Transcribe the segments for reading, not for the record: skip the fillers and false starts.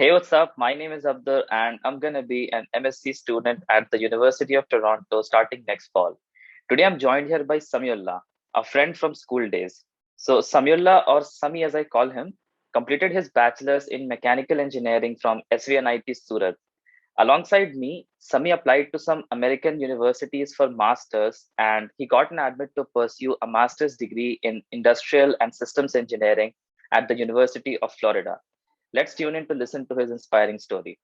Hey, what's up? My name is Abdur, and I'm gonna be an MSc student at the University of Toronto starting next fall. Today, I'm joined here by Samiullah, a friend from school days. So, Samiullah, or Sami as I call him, completed his bachelor's in mechanical engineering from SVNIT Surat. Alongside me, Sami applied to some American universities for masters, and he got an admit to pursue a master's degree in industrial and systems engineering at the University of Florida. Let's tune in to listen to his inspiring story.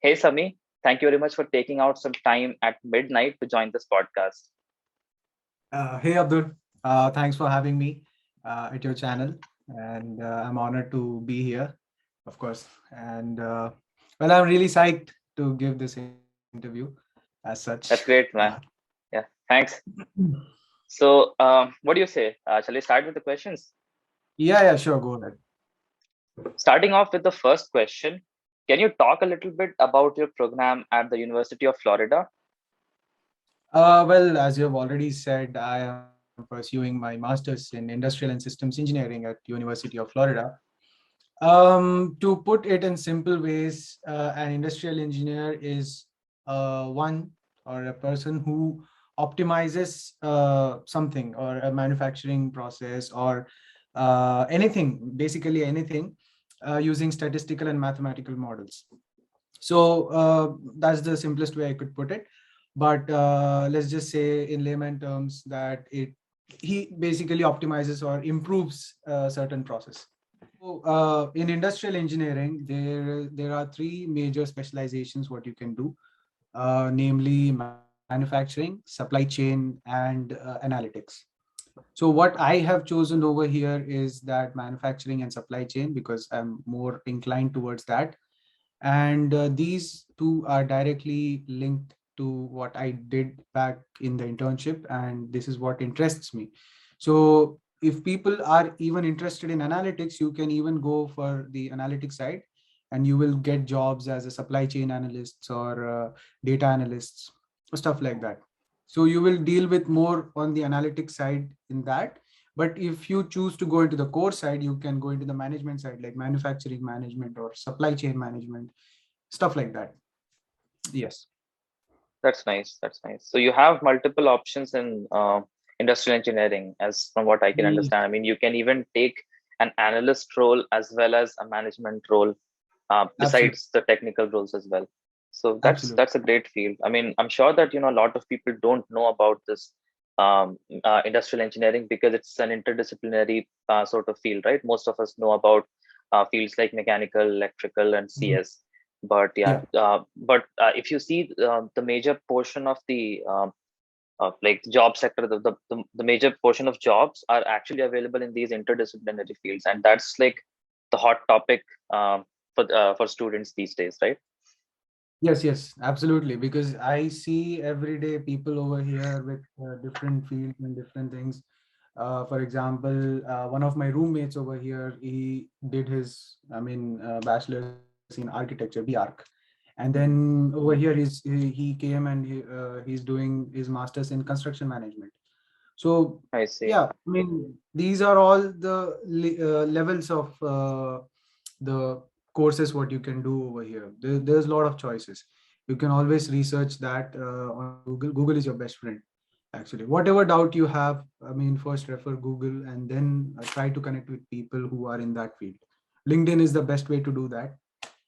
Hey, Sami, thank you very much for taking out some time at midnight to join this podcast. Hey Abdul, thanks for having me at your channel, and I'm honored to be here, of course. And well, I'm really psyched to give this interview as such. That's great, man. Yeah, thanks. So, what do you say? Shall we start with the questions? Yeah, sure, go ahead. Starting off with the first question, can you talk a little bit about your program at the University of Florida? Well, as you have already said, I am pursuing my master's in industrial and systems engineering at University of Florida. To put it in simple ways, an industrial engineer is one or a person who optimizes something or a manufacturing process or anything, basically anything, using statistical and mathematical models. So that's the simplest way I could put it. But let's just say in layman terms that he basically optimizes or improves a certain process. So, in industrial engineering, there are three major specializations what you can do, namely manufacturing, supply chain, and analytics. So what I have chosen over here is that manufacturing and supply chain because I'm more inclined towards that, and these two are directly linked to what I did back in the internship, and this is what interests me. So if people are even interested in analytics, you can even go for the analytics side, and you will get jobs as a supply chain analysts or data analysts, stuff like that. So you will deal with more on the analytics side in that. But if you choose to go into the core side, you can go into the management side, like manufacturing management or supply chain management, stuff like that. Yes. That's nice. That's nice. So you have multiple options in industrial engineering, as from what I can Yes, understand. I mean, you can even take an analyst role as well as a management role, absolutely. besides the technical roles as well. So Absolutely. that's a great field. I mean, I'm sure that a lot of people don't know about this industrial engineering because it's an interdisciplinary sort of field, right? Most of us know about fields like mechanical, electrical, and Mhm. CS. But yeah, Yeah. if you see the major portion of the like job sector, the major portion of jobs are actually available in these interdisciplinary fields, and that's like the hot topic for students these days, right? Yes, absolutely. Because I see every day people over here with different fields and different things. For example, one of my roommates over here, he did his, bachelor's in architecture, B.Arch. And then over here, he came and he's doing his master's in construction management. So I see. yeah, I mean, these are all the levels of the courses what you can do over here. There's a lot of choices. You can always research that on Google. Google is your best friend, actually. Whatever doubt you have, I mean, first refer Google and then try to connect with people who are in that field. LinkedIn is the best way to do that.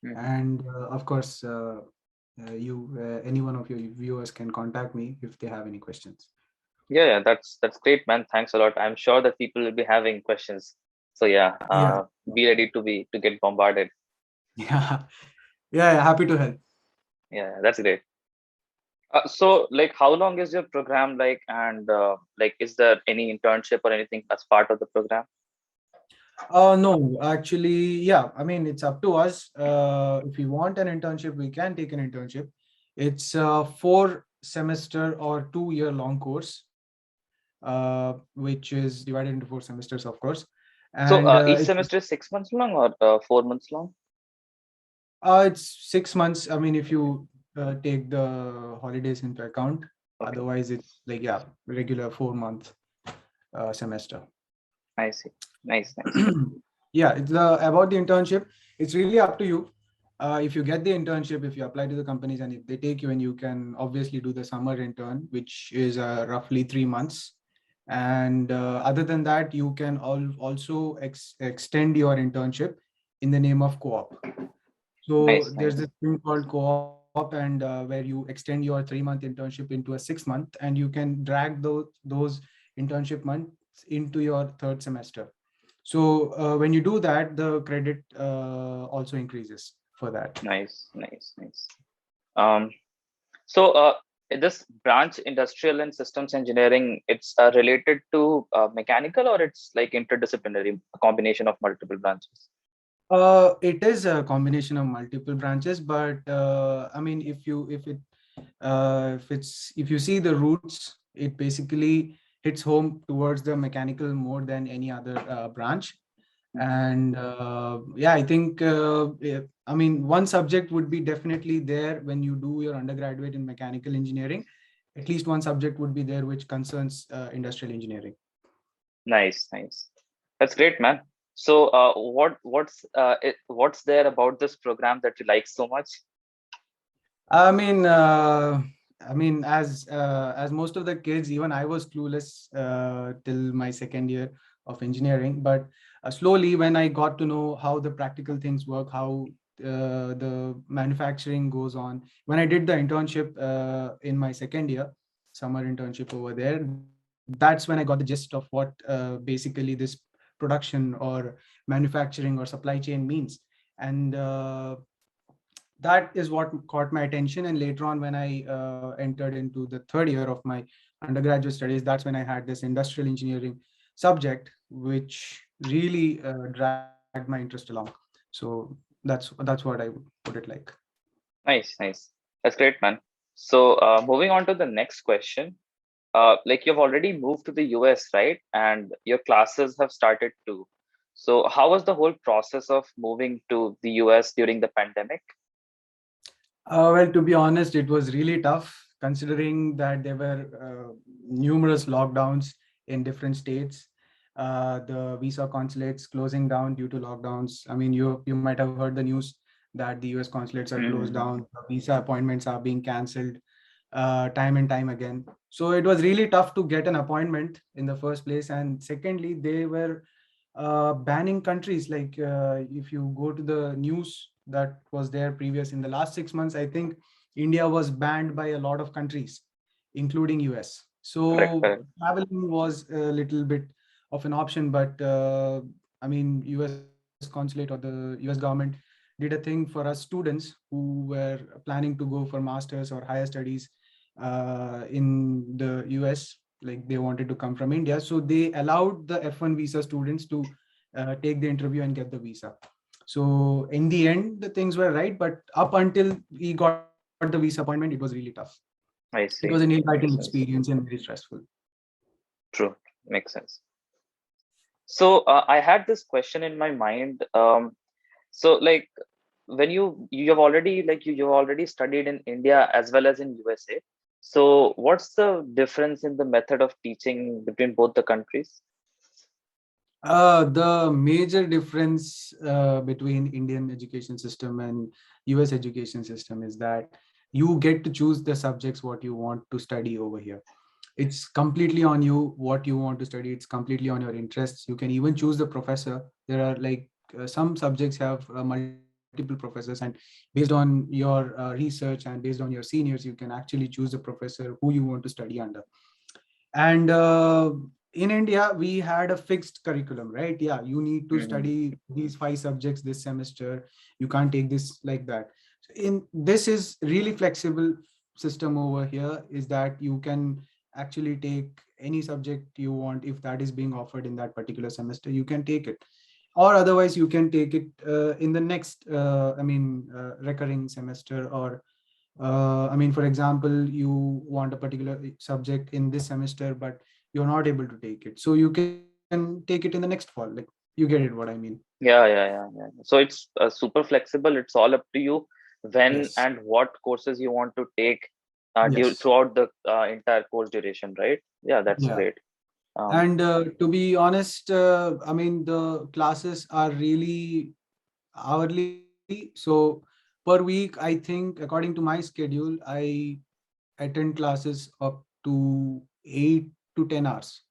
Mhm. And of course, any one of your viewers can contact me if they have any questions. Yeah, that's great, man. Thanks a lot. I'm sure that people will be having questions. So yeah, Yeah. be ready to get bombarded. Yeah. Yeah, happy to help. Yeah, that's great. So, like, how long is your program like, and like, is there any internship or anything as part of the program? No, actually, yeah. I mean, it's up to us. If we want an internship, we can take an internship. It's a 4 semester or 2 year long course, which is divided into 4 semesters, of course. So, And each semester is 6 months long or 4 months long? it's 6 months. I mean, if you take the holidays into account, Okay, otherwise it's like, yeah, regular 4 month semester. I see. Nice, nice. Yeah, it's about the internship. It's really up to you. If you get the internship, if you apply to the companies and if they take you in, you can obviously do the summer intern, which is roughly 3 months. And other than that, you can also extend your internship in the name of co-op. So Nice, there's nice. this thing called co-op, and where you extend your 3 month internship into a 6 month, and you can drag those internship months into your third semester. So when you do that, the credit also increases for that. Nice, nice, nice. Um, so this branch, industrial and systems engineering, it's related to mechanical, or it's like interdisciplinary, a combination of multiple branches? It is a combination of multiple branches, but I mean, if you see the roots, it basically hits home towards the mechanical more than any other branch. And yeah, I think I mean, one subject would be definitely there when you do your undergraduate in mechanical engineering. At least one subject would be there which concerns industrial engineering. Nice, nice. That's great, man. So, what's there about this program that you like so much? I mean, as most of the kids, even I was clueless till my second year of engineering. But slowly, when I got to know how the practical things work, how the manufacturing goes on, when I did the internship in my second year, summer internship over there, that's when I got the gist of what basically this production or manufacturing or supply chain means. And that is what caught my attention. And later on, when I entered into the third year of my undergraduate studies, that's when I had this industrial engineering subject, which really dragged my interest along. So that's what I would put it like. Nice, nice. That's great, man. So, moving on to the next question. Like you've already moved to the US, right? And your classes have started too. So, how was the whole process of moving to the US during the pandemic? Well, to be honest, it was really tough considering that there were numerous lockdowns in different states. The visa consulates closing down due to lockdowns. I mean, you might have heard the news that the US consulates are closed Hmm. down, the visa appointments are being cancelled time and time again. So it was really tough to get an appointment in the first place. And secondly, they were banning countries. Like if you go to the news that was there previous in the last 6 months, I think India was banned by a lot of countries, including US. Correct, So correct. traveling was a little bit of an option, but I mean, US consulate or the US government did a thing for us students who were planning to go for masters or higher studies in the US, like they wanted to come from India. So they allowed the F1 visa students to take the interview and get the visa. So in the end, the things were right, but up until we got the visa appointment, it was really tough. I It was a see. nail-biting Makes sense. experience and very stressful. True. Makes sense. So, I had this question in my mind. So, like, when you've already you've already studied in India as well as in USA. So, what's the difference in the method of teaching between both the countries? The major difference between Indian education system and US education system is that you get to choose the subjects what you want to study over here. It's completely on you what you want to study. It's completely on your interests. You can even choose the professor. There are like some subjects have multiple professors, and based on your research and based on your seniors, you can actually choose the professor who you want to study under. And in India, we had a fixed curriculum, right? Yeah, you need to Hmm. study these 5 subjects this semester. You can't take this like that. So in this is really flexible system over here, is that you can actually take any subject you want. If that is being offered in that particular semester, you can take it, or otherwise you can take it in the next recurring semester. Or I mean, for example, you want a particular subject in this semester, but you're not able to take it. So you can take it in the next fall. Like, you get it, what I mean? Yeah, yeah, yeah, yeah. So it's super flexible. It's all up to you when Yes. and what courses you want to take Yes. throughout the entire course duration, right? Yeah, that's Yeah. great. Um, And to be honest, I mean, the classes are really hourly. So per week, I think, according to my schedule, I attend classes up to 8 to 10 hours.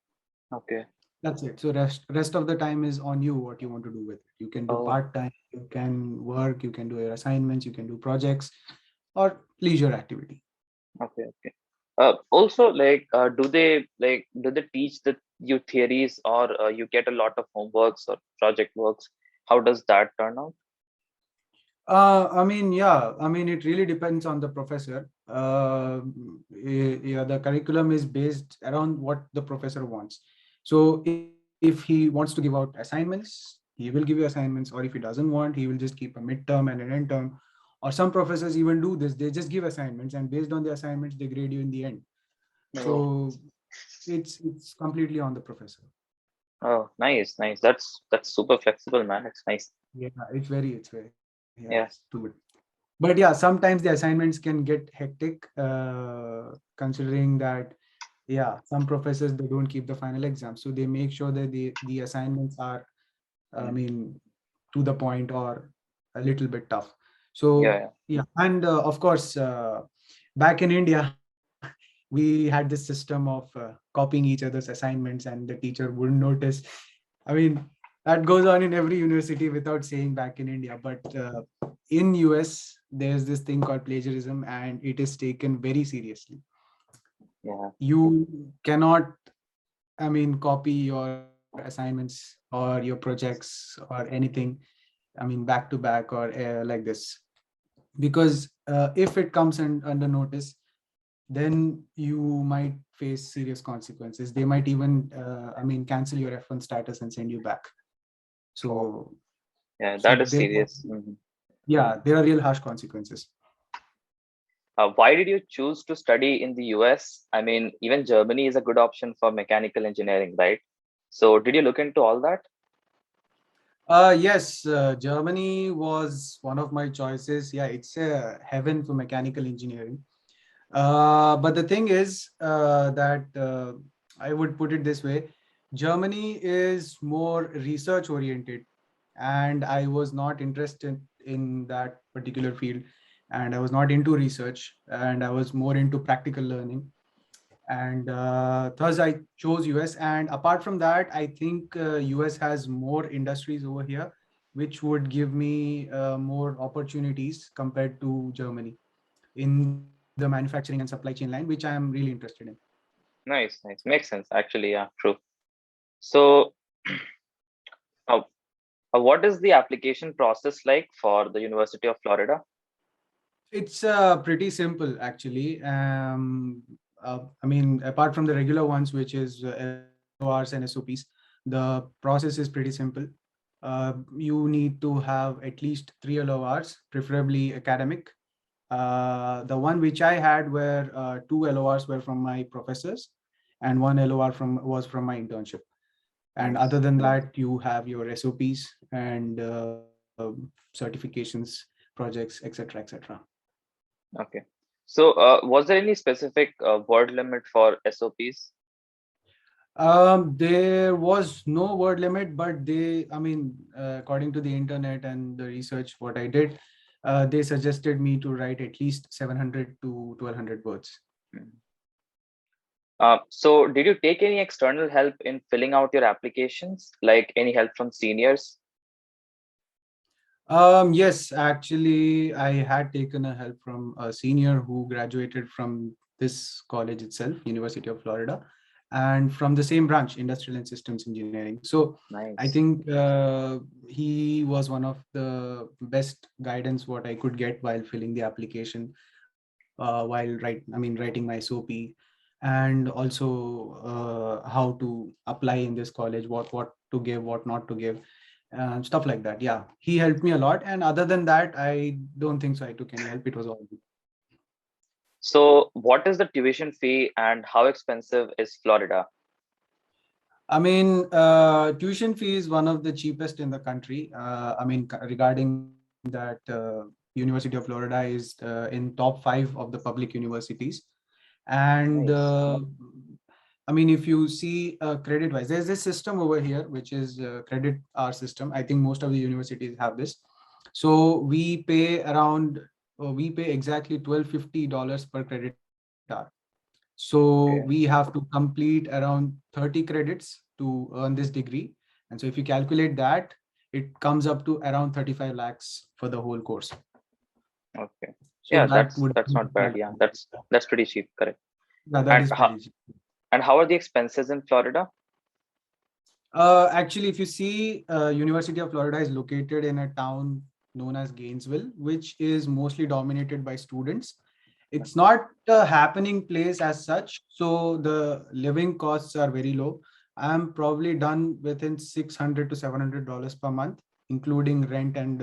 Okay. That's it. So rest of the time is on you, what you want to do with it. You can do Oh, part time, you can work, you can do your assignments, you can do projects or leisure activity. okay, okay. Also, like, do they teach the you theories, or you get a lot of homeworks or project works? How does that turn out? I mean, yeah, I mean, it really depends on the professor. Yeah, the curriculum is based around what the professor wants. So if he wants to give out assignments, he will give you assignments, or if he doesn't want, he will just keep a midterm and an end term. Or some professors even do this, they just give assignments, and based on the assignments, they grade you in the end. Oh, So it's completely on the professor. oh, nice, nice. That's super flexible, man. It's nice. Yeah, yeah, it's too good. Yeah. But yeah, sometimes the assignments can get hectic, considering that, yeah, some professors, they don't keep the final exam, so they make sure that the assignments are, I Mm. mean, to the point or a little bit tough. Yeah, So yeah. yeah, and of course, back in India, we had this system of copying each other's assignments, and the teacher wouldn't notice. I mean, that goes on in every university without saying back in India, but in US, there's this thing called plagiarism, and it is taken very seriously. Yeah. You cannot, I mean, copy your assignments or your projects or anything, I mean, back to back or like this. Because if it comes under notice, then you might face serious consequences. They might even, I mean, cancel your F1 status and send you back. Oh, So, yeah. so That is there, serious. Mhm. yeah, there are real harsh consequences. Why did you choose to study in the US? I mean, even Germany is a good option for mechanical engineering, right? So, did you look into all that? Yes, Germany was one of my choices. Yeah, it's a heaven for mechanical engineering. But the thing is that I would put it this way: Germany is more research oriented, and I was not interested in that particular field, and I was not into research, and I was more into practical learning. And thus I chose US. And apart from that, I think US has more industries over here, which would give me more opportunities compared to Germany in the manufacturing and supply chain line, which I am really interested in. Nice, nice. Makes sense, actually. Yeah, true. So, uh, what is the application process like for the University of Florida? It's pretty simple, actually. I mean, apart from the regular ones, which is LORs and SOPs, the process is pretty simple. You need to have at least three LORs, preferably academic. The one which I had were two LORs were from my professors, and one LOR was from my internship. And other Nice. than Mhm. that, you have your SOPs and certifications, projects, etc., etc. Okay. So, was there any specific word limit for SOPs? There was no word limit, but I mean, according to the internet and the research, what I did, they suggested me to write at least 700 to 1200 words. Mhm. So, did you take any external help in filling out your applications, like any help from seniors? Yes, actually, I had taken a help from a senior who graduated from this college itself, University of Florida, and from the same branch, Industrial and Systems Engineering. So I Nice. think he was one of the best guidance what I could get while filling the application, writing my SOP, and also how to apply in this college, what to give, what not to give, stuff like that. Yeah, he helped me a lot. And other than that, I don't think so I took any help. It was all good. So, what is the tuition fee and how expensive is Florida? I mean, tuition fee is one of the cheapest in the country. I mean, regarding that, University of Florida is in top 5 of the public universities. And Nice. I mean, if you see credit wise, there's this system over here, which is credit hour system. I think most of the universities have this. So we pay exactly $1250 per credit hour. So we Okay. have to complete around 30 credits to earn this degree. And so if you calculate that, it comes up to around 35 lakhs for the whole course. Okay. So Yeah, that that's would that's be not bad. that. Yeah, that's pretty cheap, correct. Yeah, that And is how pretty cheap. and how are the expenses in Florida? Actually, if you see, University of Florida is located in a town known as Gainesville, which is mostly dominated by students. It's not a happening place as such, so the living costs are very low. I'm probably done within $600 to $700 per month, including rent and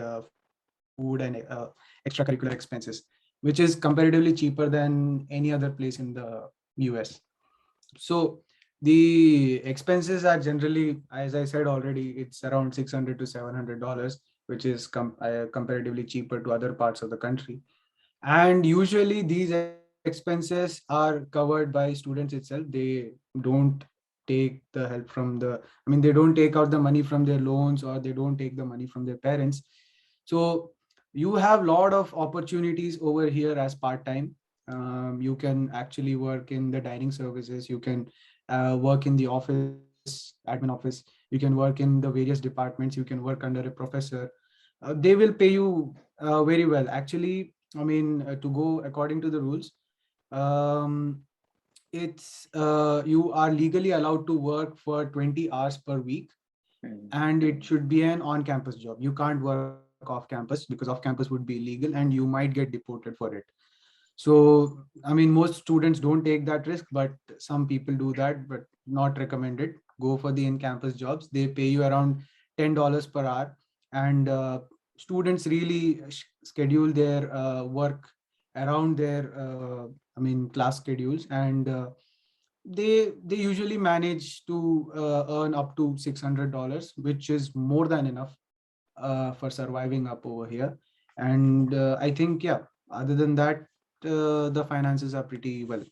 food and extracurricular expenses, which is comparatively cheaper than any other place in the US. So the expenses are generally, as I said already, it's around $600 to $700, which is comparatively cheaper to other parts of the country. And usually these expenses are covered by students itself. They don't take the help from they don't take out the money from their loans, or they don't take the money from their parents. So you have a lot of opportunities over here as part-time. You can actually work in the dining services. You can work in the office, admin office. You can work in the various departments. You can work under a professor. They will pay you very well. Actually, to go according to the rules, um, it's you are legally allowed to work for 20 hours per week, Hmm. and it should be an on-campus job. You can't work off campus, because off campus would be illegal and you might get deported for it. So, most students don't take that risk, but some people do that, but not recommended. Go for the in-campus jobs. They pay you around $10 per hour, and students really schedule their work around their, class schedules, and they usually manage to earn up to $600, which is more than enough for surviving up over here. And I think, yeah, other than that, the finances are pretty well.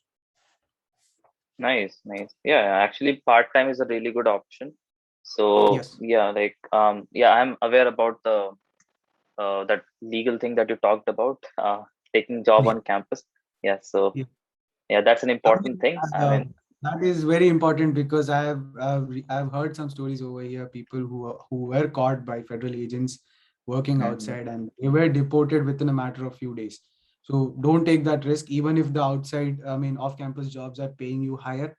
Nice, nice. Yeah, actually, part time is a really good option. So Yes. yeah, yeah, I'm aware about the that legal thing that you talked about, taking job Yeah. on campus. Yeah, so Yeah. yeah, that's an I important mean, thing. I uh, mean, that is very important, because I've heard some stories over here. People who were caught by federal agents working mhm, outside, and they were deported within a matter of few days. So don't take that risk, even if the outside, off-campus jobs are paying you higher.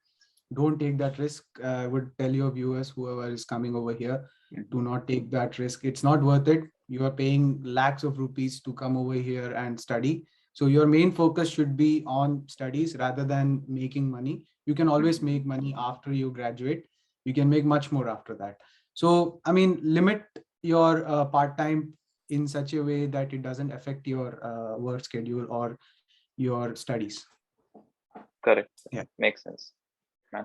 Don't take that risk. I would tell your viewers, whoever is coming over here, do mhm, not take that risk. It's not worth it. You are paying lakhs of rupees to come over here and study. So your main focus should be on studies rather than making money. You can always mhm. make money after you graduate. You can make much more after that. So, limit your part-time in such a way that it doesn't affect your work schedule or your studies. Correct. Yeah. Makes sense. Yeah.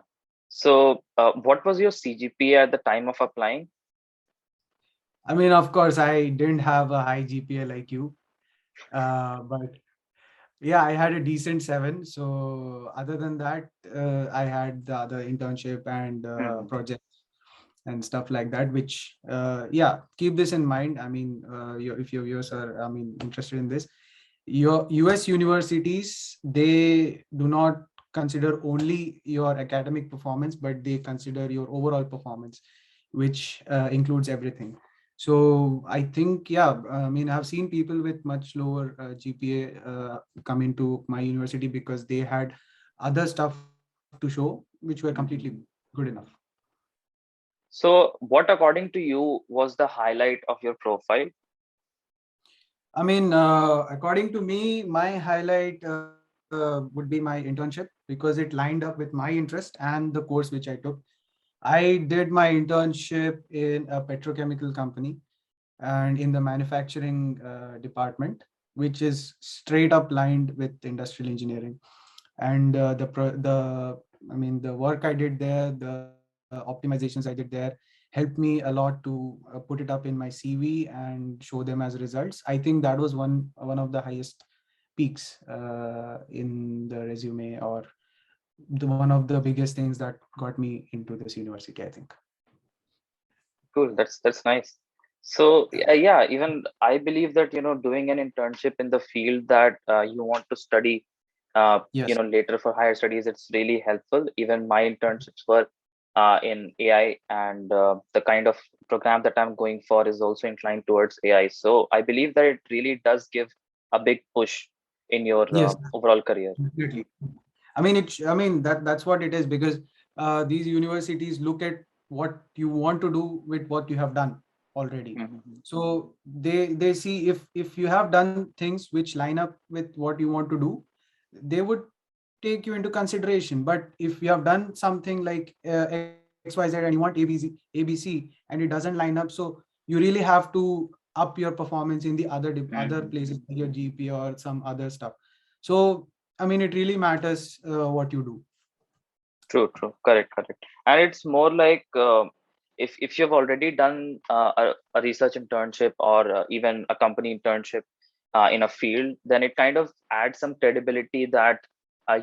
So, what was your CGPA at the time of applying? Of course, I didn't have a high GPA like you, but yeah, I had a decent 7. So other than that, I had the other internship and Mhm, projects and stuff like that. Which, yeah, keep this in mind. If your viewers are, interested in this, your US universities, they do not consider only your academic performance, but they consider your overall performance, which includes everything. So I think, yeah, I've seen people with much lower GPA come into my university because they had other stuff to show, which were completely mhm. good enough. So, what according to you was the highlight of your profile? According to me, my highlight would be my internship, because it lined up with my interest and the course which I took. I did my internship in a petrochemical company and in the manufacturing department, which is straight up lined with industrial engineering. And the work I did there, the optimizations I did there, helped me a lot to put it up in my CV and show them as results. I think that was one of the highest peaks in the resume, or one of the biggest things that got me into this university, I think. Cool. That's nice. So yeah, even I believe that doing an internship in the field that you want to study, Yes. later for higher studies, it's really helpful. Even my internships were in AI, and the kind of program that I'm going for is also inclined towards AI. So I believe that it really does give a big push in your Yes, overall career. definitely. I mean that's what it is, because these universities look at what you want to do with what you have done already. Mhm. So they see if you have done things which line up with what you want to do, they would take you into consideration. But if you have done something like XYZ and you want ABC and it doesn't line up, so you really have to up your performance in the other Mhm. places, like your GP or some other stuff. So I mean, it really matters what you do. True, true, correct, correct. And it's more like if you've already done a research internship or even a company internship in a field, then it kind of adds some credibility that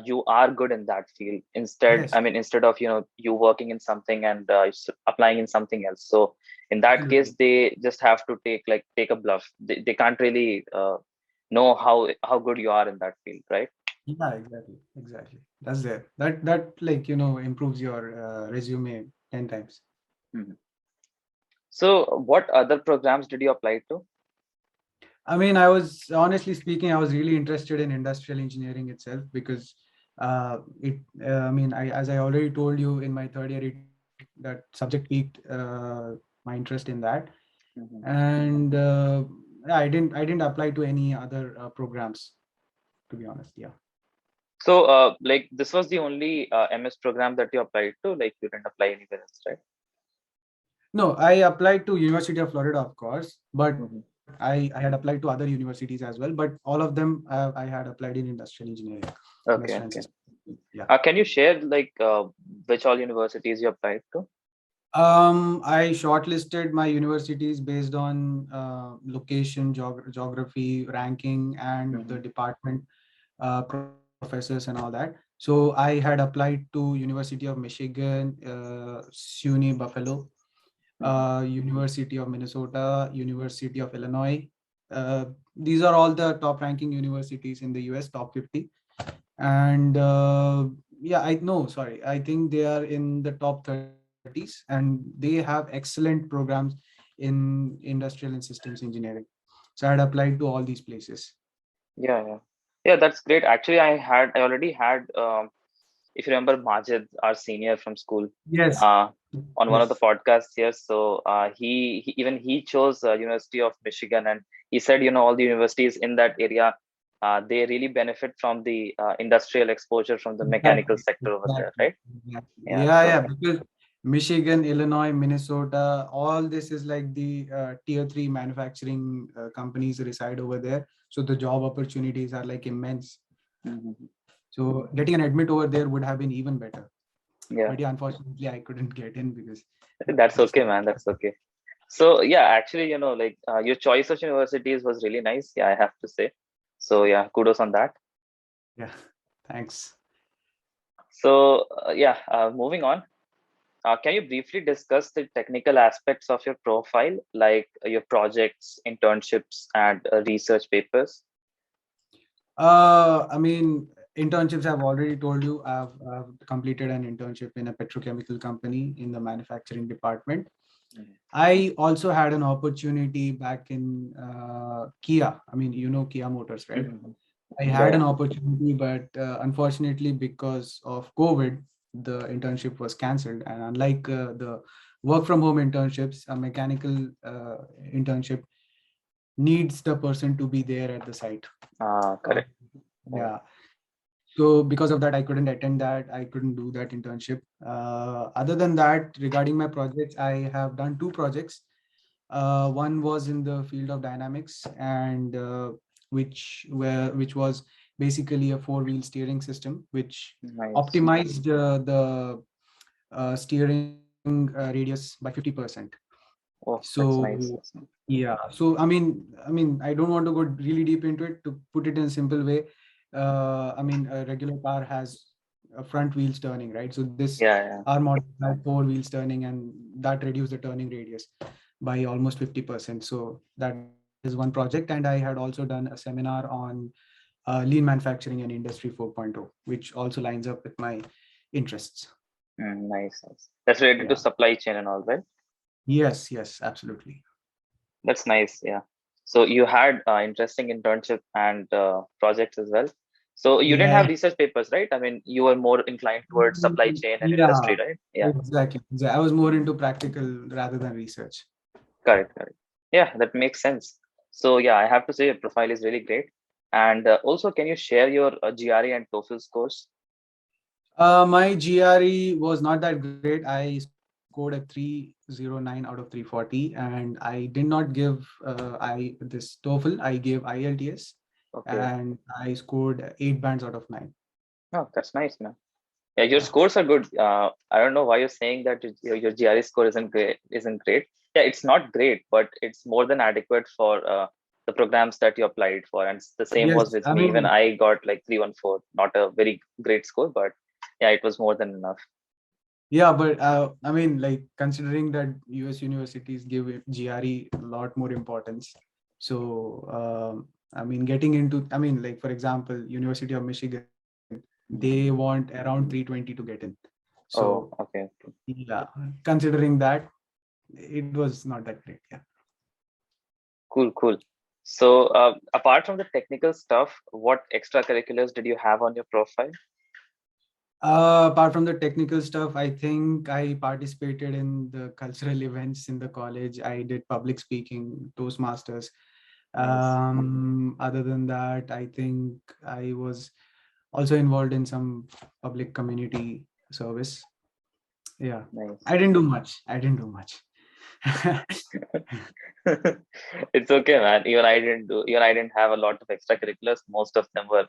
you are good in that field. Instead, Yes, I mean, instead of you working in something and applying in something else. So in that case, absolutely. they just have to take a bluff. They can't really know how good you are in that field, right? Yeah, exactly. Exactly. That's there. That like, improves your resume 10 times. Mhm. So, what other programs did you apply to? I mean, I was honestly speaking, I was really interested in industrial engineering itself, because I mean, as I already told you in my third year, that subject piqued my interest in that. Mhm. And yeah, I didn't apply to any other programs, to be honest. Yeah. So, like this was the only MS program that you applied to. Like you didn't apply anywhere else, right? No, I applied to University of Florida, of course, but Mhm. I had applied to other universities as well. But all of them I had applied in industrial engineering, Okay, industrial and okay. system. Yeah. Can you share like which all universities you applied to? I shortlisted my universities based on location, geography, ranking, and the Mhm. department, professors, and all that. So I had applied to University of Michigan, SUNY Buffalo, Mhm. University of Minnesota, University of Illinois. Uh, these are all the top ranking universities in the US, top 50. And yeah, I know, sorry, I think they are in the top 30s, and they have excellent programs in industrial and systems engineering. So I had applied to all these places. Yeah, yeah, yeah. That's great. Actually, I already had. If you remember Majid, our senior from school, Yes, uh, on one of the yes, podcasts here. So he chose University of Michigan, and he said all the universities in that area, they really benefit from the industrial exposure from the mechanical exactly, sector over there, exactly, right? exactly. Yeah. Yeah, So yeah, because Michigan, Illinois, Minnesota, all this is like the tier three manufacturing companies reside over there. So the job opportunities are like immense. mhm. So getting an admit over there would have been even better. Yeah, But yeah, unfortunately, I couldn't get in because that's that's okay, the man. That's okay. So yeah, actually, like your choice of universities was really nice. Yeah, I have to say. So yeah, kudos on that. yeah. Thanks. So yeah, moving on. Can you briefly discuss the technical aspects of your profile, like your projects, internships, and research papers? I mean, internships, I've already told you, I've completed an internship in a petrochemical company in the manufacturing department. Mhm. I also had an opportunity back in Kia. I mean, Kia Motors, right? Mhm. I Yeah, had yeah. an opportunity, but unfortunately, because of COVID, the internship was cancelled. And unlike the work from home internships, a mechanical internship needs the person to be there at the site. Uh, Correct. Correct. yeah. So because of that, I couldn't attend that. I couldn't do that internship. Other than that, regarding my projects, I have done two projects. One was in the field of dynamics, and which was basically a four-wheel steering system, which Nice. optimized the steering radius by 50%. Oh, that's So nice. That's nice. yeah, so I mean, I don't want to go really deep into it. To put it in a simple way, I mean, a regular car has front wheels turning, right? So this Yeah, yeah. our model had four wheels turning, and that reduced the turning radius. by almost 50%. So that is one project. And I had also done a seminar on lean manufacturing and industry 4.0, which also lines up with my interests. Nice, nice. That's related to Yeah. supply chain and all, right? Yes, yes, absolutely. That's nice. Yeah. So you had interesting internship and projects as well. So you didn't Yeah. have research papers, right? I mean, you were more inclined towards supply chain and Yeah, industry, right? Yeah. exactly. I was more into practical rather than research. Correct. Correct. Yeah, that makes sense. So yeah, I have to say your profile is really great. And also, can you share your GRE and TOEFL scores? My GRE was not that great. I scored a 309 out of 340, and I did not give I this TOEFL. I gave IELTS, Okay. and I scored 8 bands out of 9. Oh, that's nice, man. Yeah, your Yeah. scores are good. I don't know why you're saying that your GRE score isn't great. Isn't great. Yeah, it's not great, but it's more than adequate for the programs that you applied for. And the same was Yes, with I me. Even mean, I got like 314. Not a very great score, but yeah, it was more than enough. yeah, but I mean, like considering that US universities give GRE a lot more importance. So, I mean, getting into, I mean, like for example, University of Michigan, they want around 320 to get in. So, Oh, okay. yeah, considering that, it was not that great. Yeah. Cool, cool. So, apart from the technical stuff, what extracurriculars did you have on your profile? Apart from the technical stuff, I think I participated in the cultural events in the college. I did public speaking, Toastmasters. Nice, Other than that, I think I was also involved in some public community service. Yeah, nice. I didn't do much. I didn't do much. It's okay, man. Even I didn't have a lot of extracurriculars. Most of them were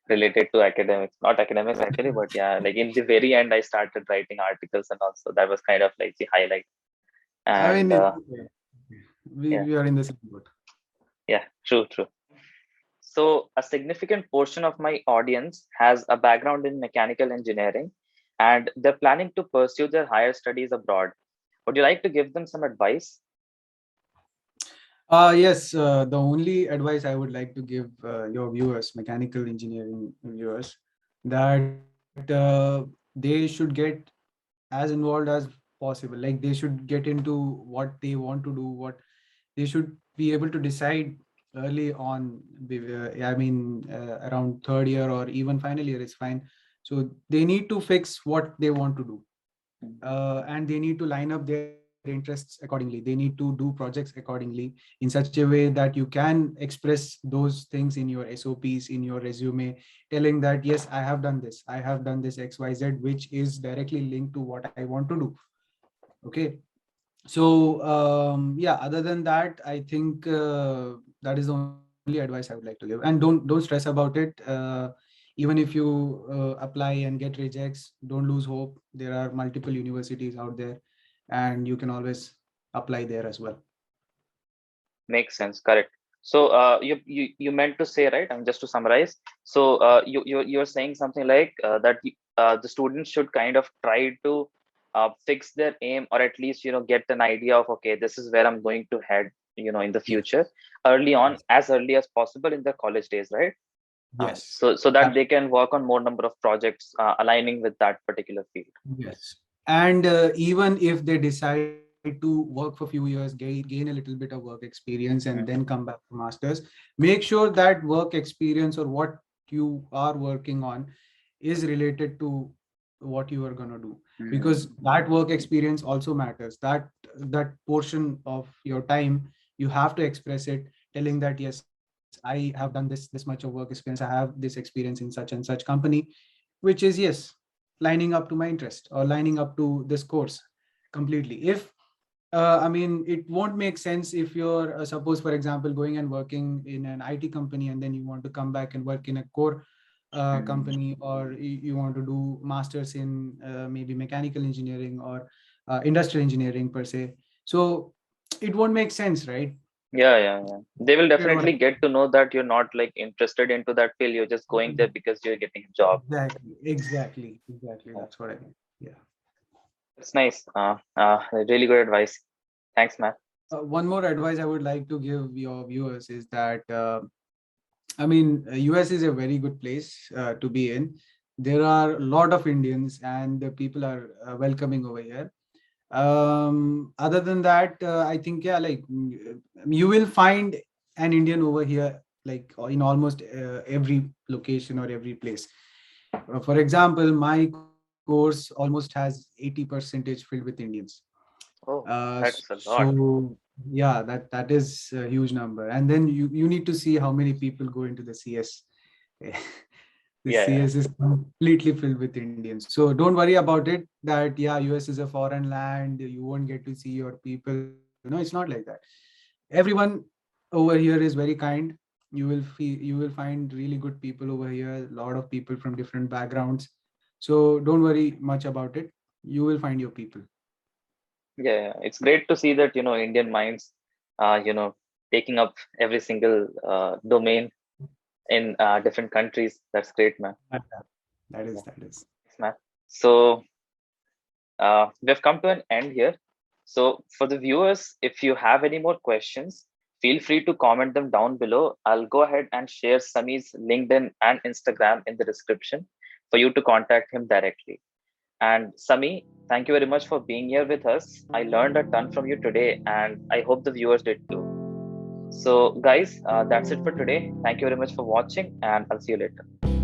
related to academics, not academics actually, but yeah, like in the very end, I started writing articles and also that was kind of like the highlight. I mean, And it's okay. yeah, We are in the same boat. yeah, true, true. So a significant portion of my audience has a background in mechanical engineering and they're planning to pursue their higher studies abroad. Would you like to give them some advice? Yes, the only advice I would like to give your viewers, mechanical engineering viewers, that they should get as involved as possible. Like they should get into what they want to do, what they should be able to decide early on. I mean, around third year or even final year is fine. So they need to fix what they want to do, and they need to line up their interests accordingly. They need to do projects accordingly in such a way that you can express those things in your SOPs, in your resume, telling that yes, I have done this XYZ, which is directly linked to what I want to do. Okay. So yeah, other than that, I think that is the only advice I would like to give. And don't stress about it. Even if you apply and get rejects, don't lose hope. There are multiple universities out there, and you can always apply there as well. Makes sense, correct. So you meant to say, right? And just to summarize, so you're saying something like the students should kind of try to fix their aim, or at least get an idea of, okay, this is where I'm going to head, in the Yes. future, early on, Yes. as early as possible in their college days, right? Yes. So that they Absolutely. can work on more number of projects aligning with that particular field. Yes. And even if they decide to work for a few years, gain a little bit of work experience, and then Mm, come back for masters, make sure that work experience or what you are working on is related to what you are going to do, mm, because that work experience also matters. That portion of your time, you have to express it, telling that yes, I have done this much of work experience, I have this experience in such and such company, which is yes, lining up to my interest or lining up to this course completely. If I mean, it won't make sense if you're suppose, for example, going and working in an IT company and then you want to come back and work in a core mm. company, or you want to do masters in maybe mechanical engineering or industrial engineering per se. So it won't make sense, right? Yeah, yeah, yeah. They will Sure. definitely get to know that you're not like interested into that field. You're just going there because you're getting a job. Exactly. Yeah, That's what I mean. Yeah. that's nice. Really good advice. Thanks, man. One more advice I would like to give your viewers is that I mean, US is a very good place to be in. There are a lot of Indians, and the people are welcoming over here. Other than that, I think yeah, like you will find an Indian over here, like in almost every location or every place. For example, my course almost has 80% filled with Indians. Oh, that's a lot. So yeah, that is a huge number. And then you need to see how many people go into the CS. The Yeah, yeah, CS is completely filled with Indians. So don't worry about it that yeah, US is a foreign land, you won't get to see your people. No, it's not like that. Everyone over here is very kind. You will find really good people over here, a lot of people from different backgrounds. So don't worry much about it. You will find your people. yeah, yeah. It's great to see that, Indian minds, taking up every single domain in different countries. That's great, man. Yeah, that Yeah, is that is. thanks, man. So we've come to an end here. So for the viewers, if you have any more questions, feel free to comment them down below. I'll go ahead and share Sami's LinkedIn and Instagram in the description for you to contact him directly. And Sami, thank you very much for being here with us. I learned a ton from you today, and I hope the viewers did too. So, guys, that's it for today. Thank you very much for watching, and I'll see you later.